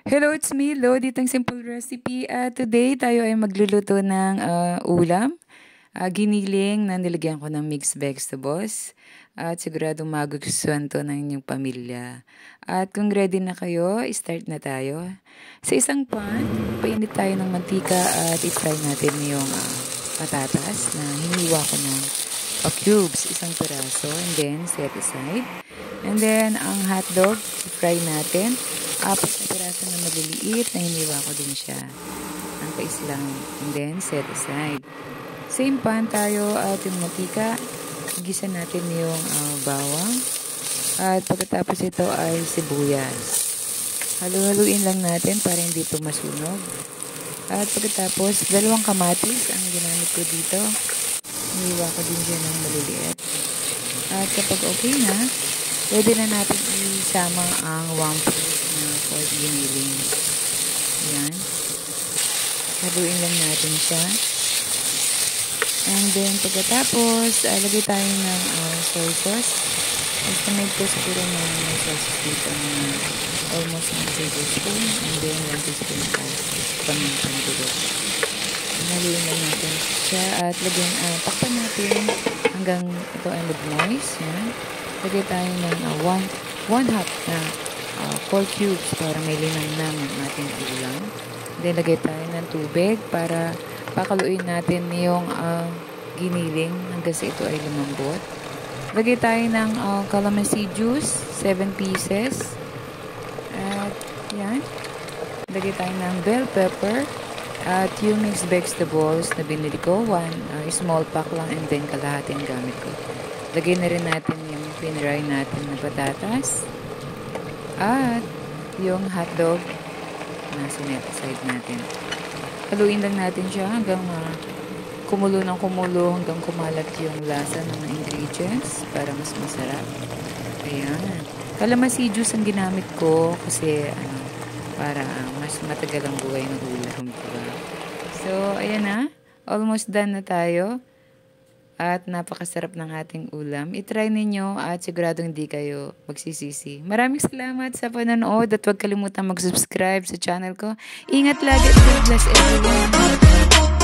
Hello, it's me, Lo, ditong Simple Recipe. Today, tayo ay magluluto ng ulam. Giniling na nilagyan ko ng mixed vegetables. At siguradong magugustuhan to ng inyong pamilya. At kung ready na kayo, start na tayo. Sa isang pan, painit tayo ng mantika at i-fry natin yung patatas na hiniwa ko ng cubes, isang piraso, and then set aside. And then, ang hotdog, i-fry natin. 4 na piraso na maliliit na hiniwa ko din siya. Ang pais lang. And then, set aside. Same pan tayo at yung mantika. Gisa natin yung bawang. At pagkatapos ito ay sibuyas. Halu-haluin lang natin para hindi ito masunog. At pagkatapos, 2 kamatis ang ginamit ko dito. Hiniwa ko din dyan ng maliliit. At kapag okay na, pwede na natin isama ang 1 plate na pork giniling. Yan. Haluin lang natin siya. And then, pagkatapos, lagay tayo ng soy sauce. Estimate ko siguro ng soy sauce dito na almost 1 tablespoon. And then, 1 teaspoon of pamintang durog. Haluin lang natin siya at lagyan, takpan natin hanggang ito ay mag-moist. Yan. Lagay tayo ng 1 half na pork cubes para may linamnam ang ating ulam. Then, lagay tayo ng tubig para pakaluin natin yung giniling hanggang sa ito ay lumambot. Lagay tayo ng calamansi juice, 7 pieces. At yan. Lagay tayo ng bell pepper. At yung mixed vegetables na binili ko, 1 small pack lang and then kalahati ang gamit ko. Lagay na rin natin yung pinray natin na patatas. At yung hotdog na sinet aside natin. Haluin lang natin siya hanggang kumulo ng kumulo, hanggang kumalat yung lasa ng mga ingredients para mas masarap. Ayan. Calamansi juice ang ginamit ko kasi para mas matagal ang buhay ng ulam. Diba? So, ayan na. Almost done na tayo. At napakasarap ng ating ulam. I-try ninyo at siguradong hindi kayo magsisisi. Maraming salamat sa panonood at huwag kalimutan mag-subscribe sa channel ko. Ingat lagi at God bless everyone.